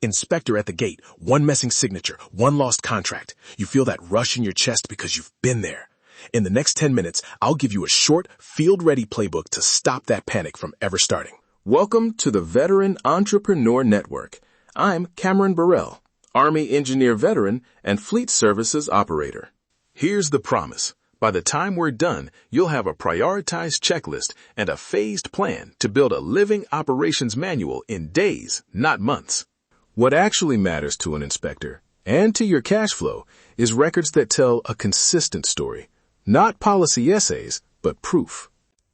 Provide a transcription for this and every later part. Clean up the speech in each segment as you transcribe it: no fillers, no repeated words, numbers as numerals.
Inspector at the gate, one missing signature, one lost contract. You feel that rush in your chest because you've been there. In the next 10 minutes, I'll give you a short, field-ready playbook to stop that panic from ever starting. Welcome to the Veteran Entrepreneur Network. I'm Cameron Burrell, Army Engineer Veteran and Fleet Services Operator. Here's the promise. By the time we're done, you'll have a prioritized checklist and a phased plan to build a living operations manual in days, not months. What actually matters to an inspector and to your cash flow is records that tell a consistent story, not policy essays, but proof.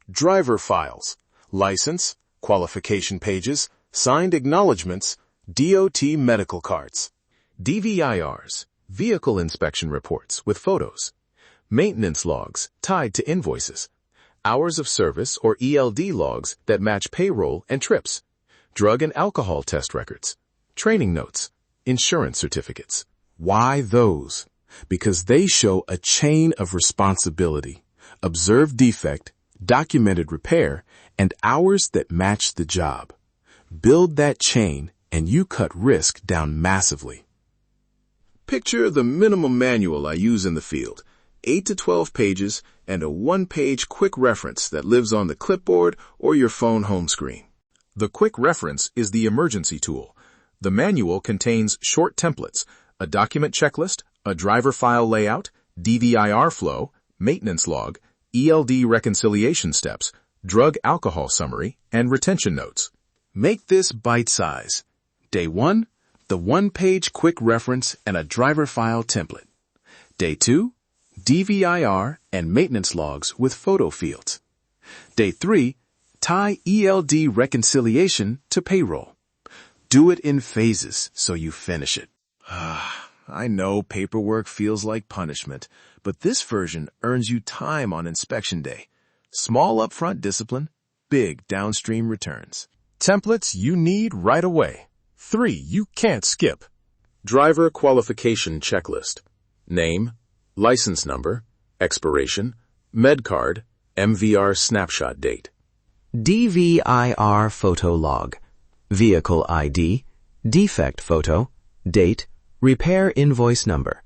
Driver files, license, qualification pages, signed acknowledgments, DOT medical cards, DVIRs, vehicle inspection reports with photos, maintenance logs tied to invoices, hours of service or ELD logs that match payroll and trips, drug and alcohol test records, training notes, insurance certificates. Why those? Because they show a chain of responsibility, observed defect, documented repair, and hours that match the job. Build that chain and you cut risk down massively. Picture the minimum manual I use in the field. 8 to 12 pages, and a one-page quick reference that lives on the clipboard or your phone home screen. The quick reference is the emergency tool. The manual contains short templates, a document checklist, a driver file layout, DVIR flow, maintenance log, ELD reconciliation steps, drug alcohol summary, and retention notes. Make this bite-size. Day 1, the one-page quick reference and a driver file template. Day 2, DVIR and maintenance logs with photo fields. Day 3, tie ELD reconciliation to payroll. Do it in phases so you finish it. I know paperwork feels like punishment, but this version earns you time on inspection day. Small upfront discipline, big downstream returns. Templates you need right away. 3 you can't skip. Driver qualification checklist. Name, license number, expiration, med card, MVR snapshot date. DVIR photo log, vehicle ID, defect photo, date, repair invoice number.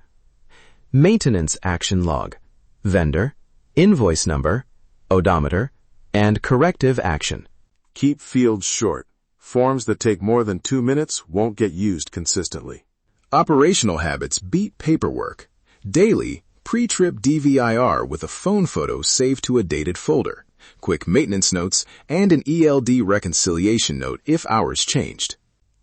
Maintenance action log, vendor, invoice number, odometer, and corrective action. Keep fields short. Forms that take more than 2 minutes won't get used consistently. Operational habits beat paperwork. Daily, pre-trip DVIR with a phone photo saved to a dated folder, quick maintenance notes, and an ELD reconciliation note if hours changed.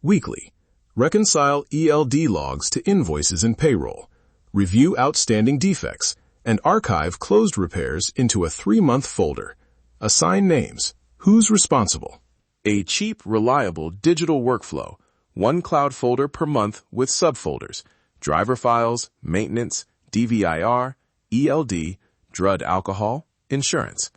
Weekly, reconcile ELD logs to invoices and payroll, review outstanding defects, and archive closed repairs into a 3-month folder. Assign names. Who's responsible? A cheap, reliable digital workflow. 1 cloud folder per month with subfolders. Driver files, maintenance, DVIR, ELD, drug alcohol, insurance.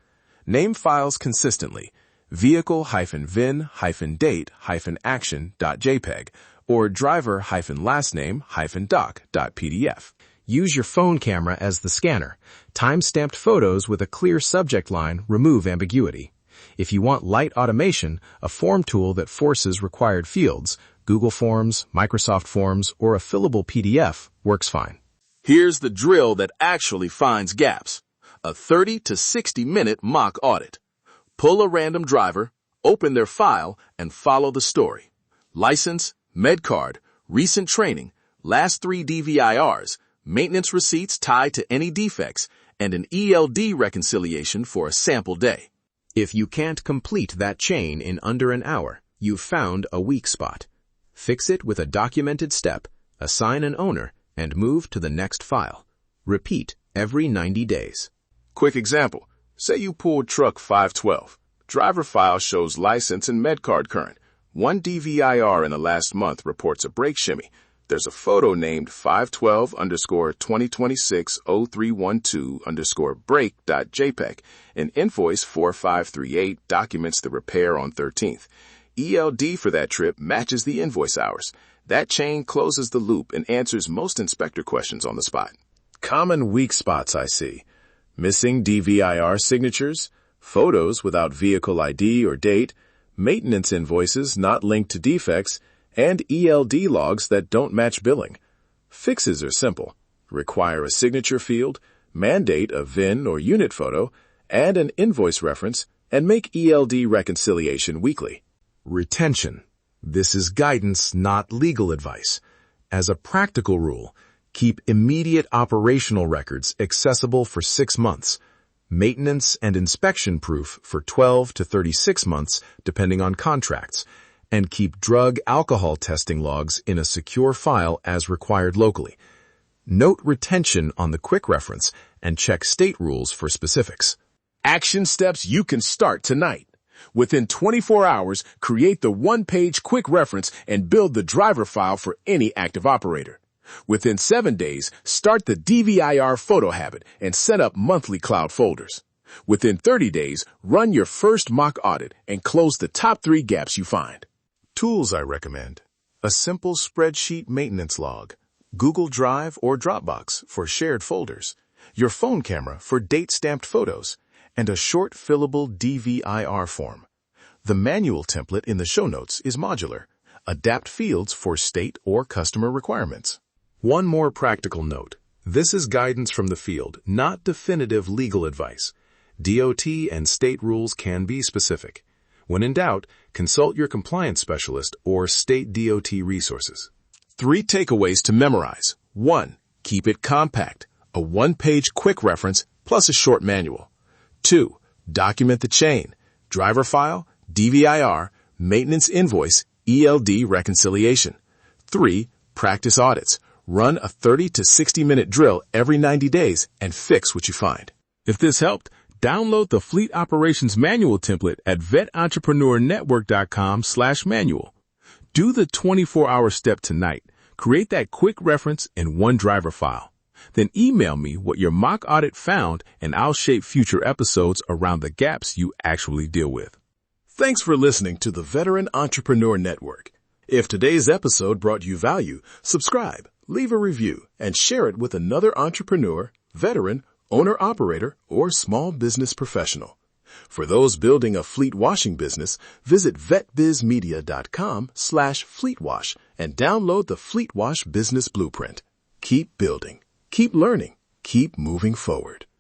Name files consistently. vehicle-vin-date-action.jpg or driver-lastname-doc.pdf. Use your phone camera as the scanner. Time-stamped photos with a clear subject line remove ambiguity. If you want light automation, a form tool that forces required fields, Google Forms, Microsoft Forms, or a fillable PDF works fine. Here's the drill that actually finds gaps. A 30 to 60-minute mock audit. Pull a random driver, open their file, and follow the story. License, med card, recent training, last 3 DVIRs, maintenance receipts tied to any defects, and an ELD reconciliation for a sample day. If you can't complete that chain in under an hour, you've found a weak spot. Fix it with a documented step, assign an owner, and move to the next file. Repeat every 90 days. Quick example. Say you pulled truck 512. Driver file shows license and med card current. 1 DVIR in the last month reports a brake shimmy. There's a photo named 512_2026-0312_brake.jpg. An invoice 4538 documents the repair on 13th. ELD for that trip matches the invoice hours. That chain closes the loop and answers most inspector questions on the spot. Common weak spots I see. Missing DVIR signatures, photos without vehicle ID or date, maintenance invoices not linked to defects, and ELD logs that don't match billing. Fixes are simple. Require a signature field, mandate a VIN or unit photo, add an invoice reference, and make ELD reconciliation weekly. Retention. This is guidance, not legal advice. As a practical rule, keep immediate operational records accessible for 6 months, maintenance and inspection proof for 12 to 36 months, depending on contracts, and keep drug alcohol testing logs in a secure file as required locally. Note retention on the quick reference and check state rules for specifics. Action steps you can start tonight. Within 24 hours, create the one-page quick reference and build the driver file for any active operator. Within 7 days, start the DVIR photo habit and set up monthly cloud folders. Within 30 days, run your first mock audit and close the top 3 gaps you find. Tools I recommend: a simple spreadsheet maintenance log, Google Drive or Dropbox for shared folders, your phone camera for date-stamped photos, and a short fillable DVIR form. The manual template in the show notes is modular. Adapt fields for state or customer requirements. One more practical note. This is guidance from the field, not definitive legal advice. DOT and state rules can be specific. When in doubt, consult your compliance specialist or state DOT resources. 3 takeaways to memorize. 1. Keep it compact. A one-page quick reference plus a short manual. 2. Document the chain. Driver file, DVIR, maintenance invoice, ELD reconciliation. 3. Practice audits. Run a 30 to 60-minute drill every 90 days and fix what you find. If this helped, download the Fleet Operations Manual template at vetentrepreneur.network.com/manual. Do the 24-hour step tonight. Create that quick reference in one driver file. Then email me what your mock audit found, and I'll shape future episodes around the gaps you actually deal with. Thanks for listening to the Veteran Entrepreneur Network. If today's episode brought you value, subscribe, leave a review, and share it with another entrepreneur, veteran, owner-operator, or small business professional. For those building a fleet washing business, visit vetbizmedia.com/fleetwash and download the Fleet Wash Business Blueprint. Keep building, keep learning, keep moving forward.